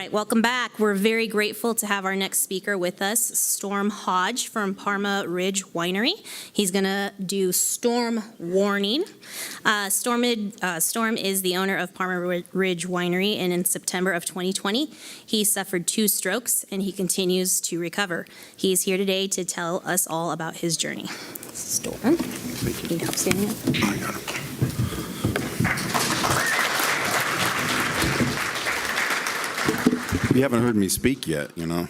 right, welcome back. We're very grateful to have our next speaker with us, Storm Hodge from Parma Ridge Winery. He's going to do storm warning. Storm is the owner of Parma Ridge Winery, and in September of 2020, he suffered 2 strokes, and he continues to recover. He's here today to tell us all about his journey. Storm, Thank you. need help standing up? I got it. You haven't heard me speak yet, you know.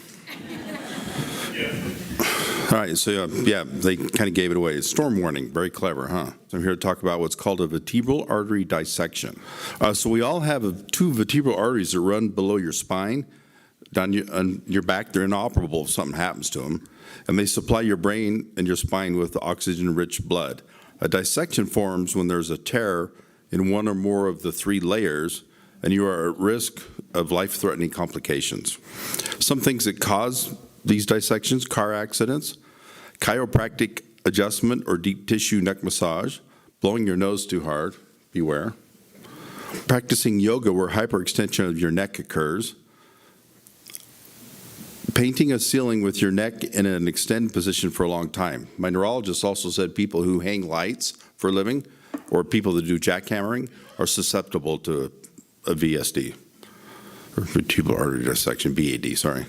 All right, so yeah, they kind of gave it away. It's storm warning, very clever, huh? So I'm here to talk about what's called a vertebral artery dissection. So we all have 2 vertebral arteries that run below your spine, down on your back. They're inoperable if something happens to them, and they supply your brain and your spine with oxygen-rich blood. A dissection forms when there's a tear in one or more of the 3 layers, and you are at risk of life-threatening complications. Some things that cause these dissections: car accidents, chiropractic adjustment or deep tissue neck massage, blowing your nose too hard, beware, practicing yoga where hyperextension of your neck occurs, painting a ceiling with your neck in an extended position for a long time. My neurologist also said people who hang lights for a living or people that do jackhammering are susceptible to a VSD, or vertebral artery dissection, VAD, sorry.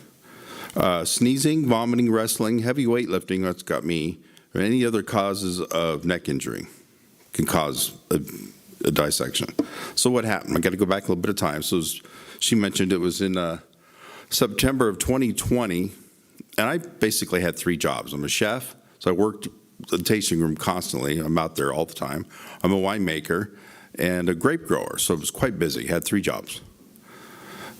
Sneezing, vomiting, wrestling, heavy weightlifting, that's got me, or any other causes of neck injury can cause a dissection. So what happened? I got to go back a little bit of time. So she mentioned it was in September of 2020, and I basically had 3 jobs. I'm a chef, so I worked the tasting room constantly. I'm out there all the time. I'm a winemaker and a grape grower, so I was quite busy. Had 3 jobs.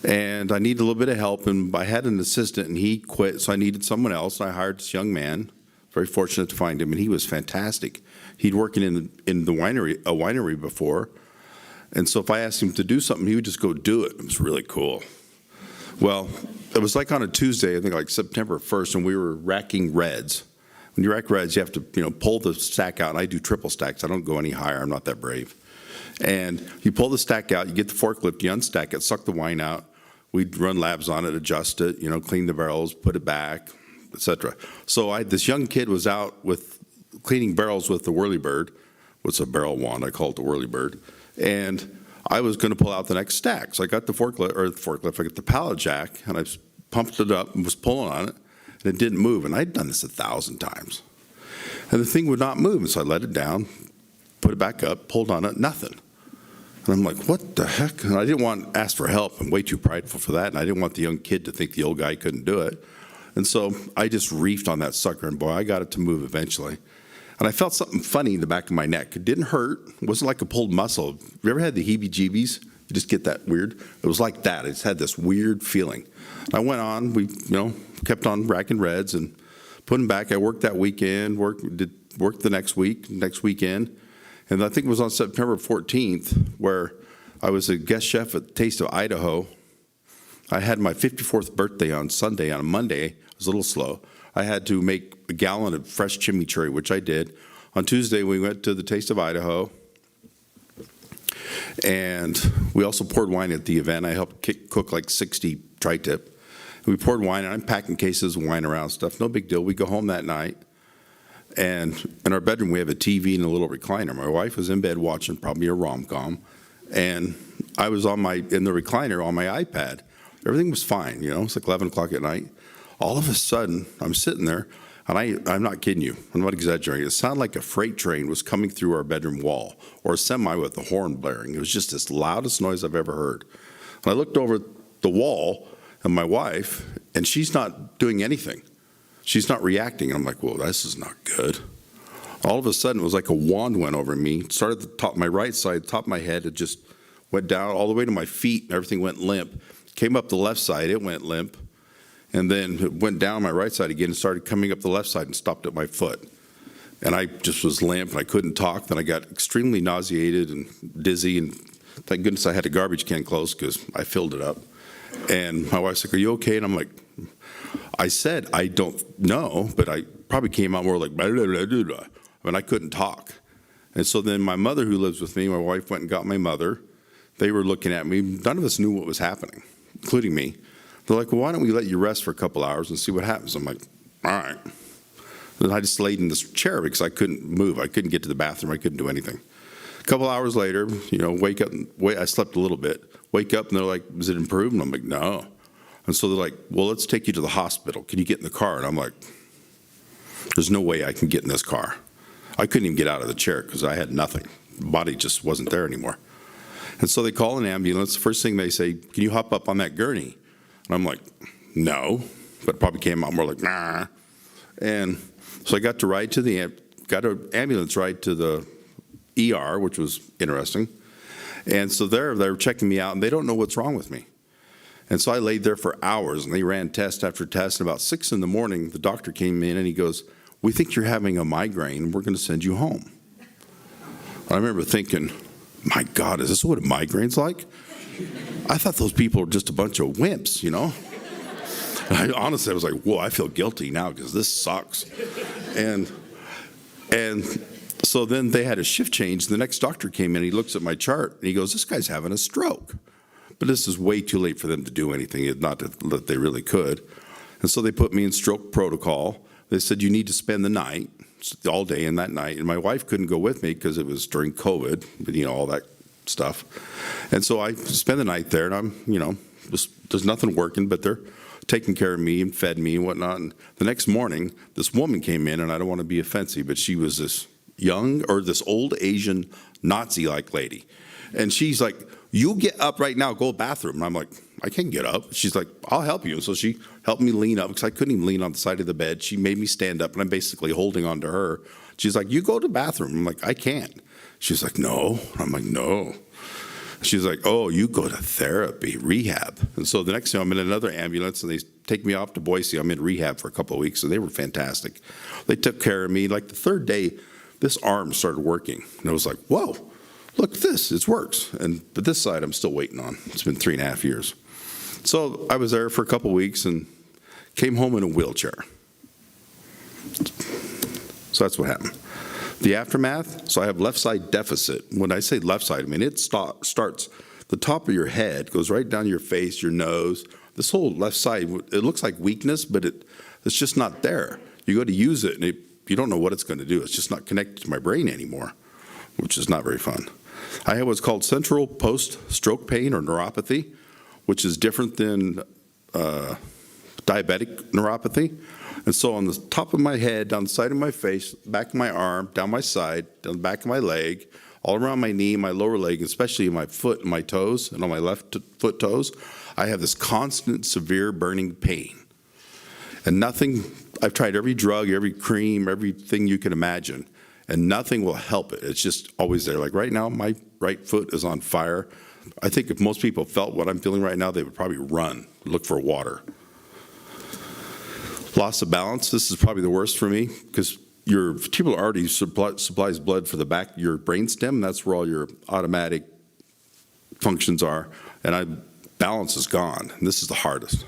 And I needed a little bit of help, and I had an assistant, and he quit, so I needed someone else. I hired this young man, very fortunate to find him, and he was fantastic. He'd working in the winery before, and so if I asked him to do something, he would just go do it. It was really cool. Well, it was like on a Tuesday, I think like September 1st, and we were racking reds. When you rack reds, you have to pull the stack out, and I do triple stacks. I don't go any higher. I'm not that brave. And you pull the stack out, you get the forklift, you unstack it, suck the wine out. We'd run labs on it, adjust it, clean the barrels, put it back, etc. So this young kid was out with cleaning barrels with the whirlybird. What's a barrel wand? I call it the whirlybird. And I was going to pull out the next stack. So I got the forklift, I got the pallet jack, and I pumped it up and was pulling on it, and it didn't move. And I'd done this 1,000 times. And the thing would not move, and so I let it down, put it back up, pulled on it, nothing. And I'm like, what the heck? And I didn't want to ask for help. I'm way too prideful for that. And I didn't want the young kid to think the old guy couldn't do it. And so I just reefed on that sucker, and boy, I got it to move eventually. And I felt something funny in the back of my neck. It didn't hurt. It wasn't like a pulled muscle. Have you ever had the heebie-jeebies? You just get that weird. It was like that. It just had this weird feeling. I went on. We, kept on racking reds and putting back. I worked that weekend, worked the next weekend. And I think it was on September 14th where I was a guest chef at Taste of Idaho. I had my 54th birthday on Sunday. On a Monday, I was a little slow. I had to make a gallon of fresh chimichurri, which I did. On Tuesday, we went to the Taste of Idaho. And we also poured wine at the event. I helped cook like 60 tri-tip. We poured wine, and I'm packing cases of wine around stuff. No big deal. We go home that night. And in our bedroom, we have a TV and a little recliner. My wife was in bed watching probably a rom-com, and I was in the recliner on my iPad. Everything was fine, It's like 11 o'clock at night. All of a sudden, I'm sitting there, and I'm not kidding you. I'm not exaggerating. It sounded like a freight train was coming through our bedroom wall, or a semi with a horn blaring. It was just the loudest noise I've ever heard. And I looked over the wall at my wife, and she's not doing anything. She's not reacting. I'm like, well, this is not good. All of a sudden, it was like a wand went over me. It started at the top, my right side, top of my head. It just went down all the way to my feet, and everything went limp. Came up the left side, it went limp. And then it went down my right side again and started coming up the left side and stopped at my foot. And I just was limp, and I couldn't talk. Then I got extremely nauseated and dizzy, and thank goodness I had a garbage can close because I filled it up. And my wife's like, are you okay? And I'm like, I said, I don't know, but I probably came out more like, blah, blah, blah, blah, blah. I mean, I couldn't talk. And so then my mother, who lives with me, my wife went and got my mother. They were looking at me. None of us knew what was happening, including me. They're like, well, why don't we let you rest for a couple hours and see what happens? I'm like, all right. And I just laid in this chair because I couldn't move. I couldn't get to the bathroom. I couldn't do anything. A couple hours later, wake up. I slept a little bit. Wake up, and they're like, is it improved? And I'm like, no. And so they're like, well, let's take you to the hospital. Can you get in the car? And I'm like, there's no way I can get in this car. I couldn't even get out of the chair because I had nothing. The body just wasn't there anymore. And so they call an ambulance. First thing they say, can you hop up on that gurney? And I'm like, no. But it probably came out more like, nah. And so I got an ambulance ride to the ER, which was interesting. And so they were checking me out, and they don't know what's wrong with me. And so I laid there for hours, and they ran test after test. And about 6 in the morning, the doctor came in, and he goes, we think you're having a migraine, and we're going to send you home. I remember thinking, my God, is this what a migraine's like? I thought those people were just a bunch of wimps, And honestly, I was like, whoa, I feel guilty now because this sucks. And so then they had a shift change. The next doctor came in, he looks at my chart, and he goes, this guy's having a stroke. But this is way too late for them to do anything, not that they really could. And so they put me in stroke protocol. They said, you need to spend the night, all day and that night. And my wife couldn't go with me because it was during COVID, all that stuff. And so I spent the night there, and I'm, there's nothing working, but they're taking care of me and fed me and whatnot. And the next morning, this woman came in, and I don't want to be offensive, but she was this this old Asian Nazi-like lady. And she's like, you get up right now, go to the bathroom. And I'm like, I can't get up. She's like, I'll help you. So she helped me lean up because I couldn't even lean on the side of the bed. She made me stand up, and I'm basically holding on to her. She's like, you go to the bathroom. I'm like, I can't. She's like, no. I'm like, no. She's like, oh, you go to therapy, rehab. And so the next thing, I'm in another ambulance, and they take me off to Boise. I'm in rehab for a couple of weeks, and they were fantastic. They took care of me. Like the third day, this arm started working. And I was like, whoa, look at this, it works. But this side I'm still waiting on. It's been 3.5 years. So I was there for a couple of weeks and came home in a wheelchair. So that's what happened. The aftermath, so I have left side deficit. When I say left side, I mean it starts the top of your head, goes right down your face, your nose. This whole left side, it looks like weakness, but it's just not there. You go to use it, and you don't know what it's going to do. It's just not connected to my brain anymore, which is not very fun. I have what's called central post-stroke pain or neuropathy, which is different than diabetic neuropathy. And so on the top of my head, down the side of my face, back of my arm, down my side, down the back of my leg, all around my knee, my lower leg, especially in my foot and my toes, and on my left foot toes, I have this constant severe burning pain. And I've tried every drug, every cream, everything you can imagine, and nothing will help it. It's just always there. Like right now, my right foot is on fire. I think if most people felt what I'm feeling right now, they would probably run, look for water. Loss of balance, this is probably the worst for me because your vertebral artery supplies blood for the back of your brainstem. That's where all your automatic functions are. And balance is gone. And this is the hardest.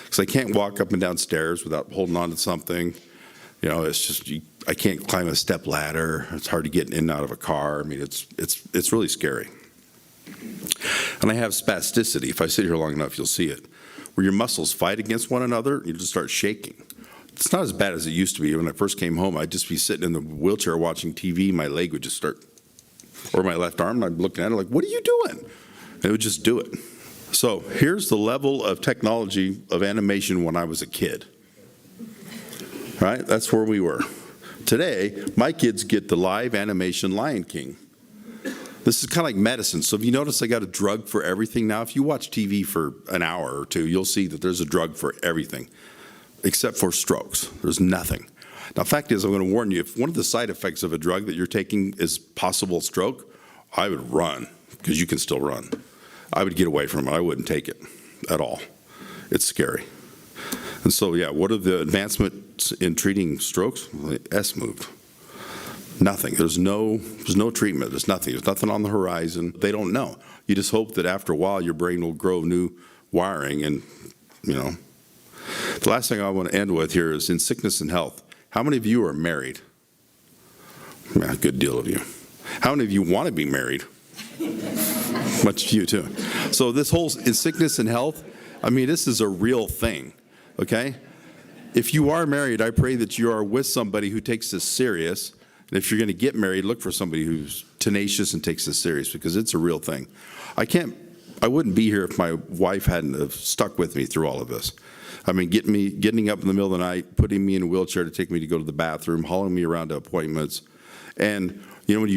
Because I can't walk up and down stairs without holding on to something. It's just, I can't climb a step ladder. It's hard to get in and out of a car. I mean, it's really scary. And I have spasticity. If I sit here long enough, you'll see it. Where your muscles fight against one another, you just start shaking. It's not as bad as it used to be. When I first came home, I'd just be sitting in the wheelchair watching TV. My leg would just start, or my left arm, and I'd be looking at it like, what are you doing? And it would just do it. So here's the level of technology of animation when I was a kid. Right? That's where we were. Today, my kids get the live animation Lion King. This is kind of like medicine. So if you notice, I got a drug for everything now. If you watch TV for an hour or two, you'll see that there's a drug for everything, except for strokes. There's nothing. Now, fact is, I'm going to warn you, if one of the side effects of a drug that you're taking is possible stroke, I would run, because you can still run. I would get away from it. I wouldn't take it at all. It's scary. And so, yeah, what are the advancements in treating strokes? Well, the S moved. Nothing. There's no treatment. There's nothing. There's nothing on the horizon. They don't know. You just hope that after a while your brain will grow new wiring. And, the last thing I want to end with here is in sickness and health. How many of you are married? Yeah, a good deal of you. How many of you want to be married? Much of you too. So this whole in sickness and health, I mean, this is a real thing, okay? If you are married, I pray that you are with somebody who takes this serious. And if you're going to get married, look for somebody who's tenacious and takes this serious, because it's a real thing. I wouldn't be here if my wife hadn't have stuck with me through all of this. I mean, getting up in the middle of the night, putting me in a wheelchair to take me to go to the bathroom, hauling me around to appointments. And, you know, when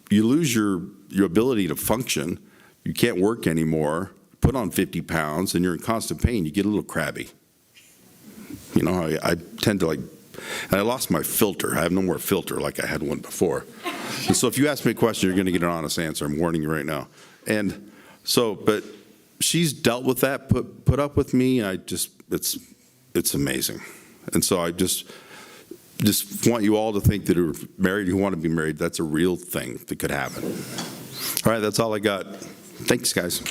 you lose your ability to function, you can't work anymore, put on 50 pounds, and you're in constant pain, you get a little crabby. You know, I tend to and I lost my filter. I have no more filter like I had one before. And so if you ask me a question, you're going to get an honest answer. I'm warning you right now. And so, but she's dealt with that, put up with me, and it's amazing. And so I just want you all to think that are married, who want to be married, that's a real thing that could happen. All right, that's all I got. Thanks, guys.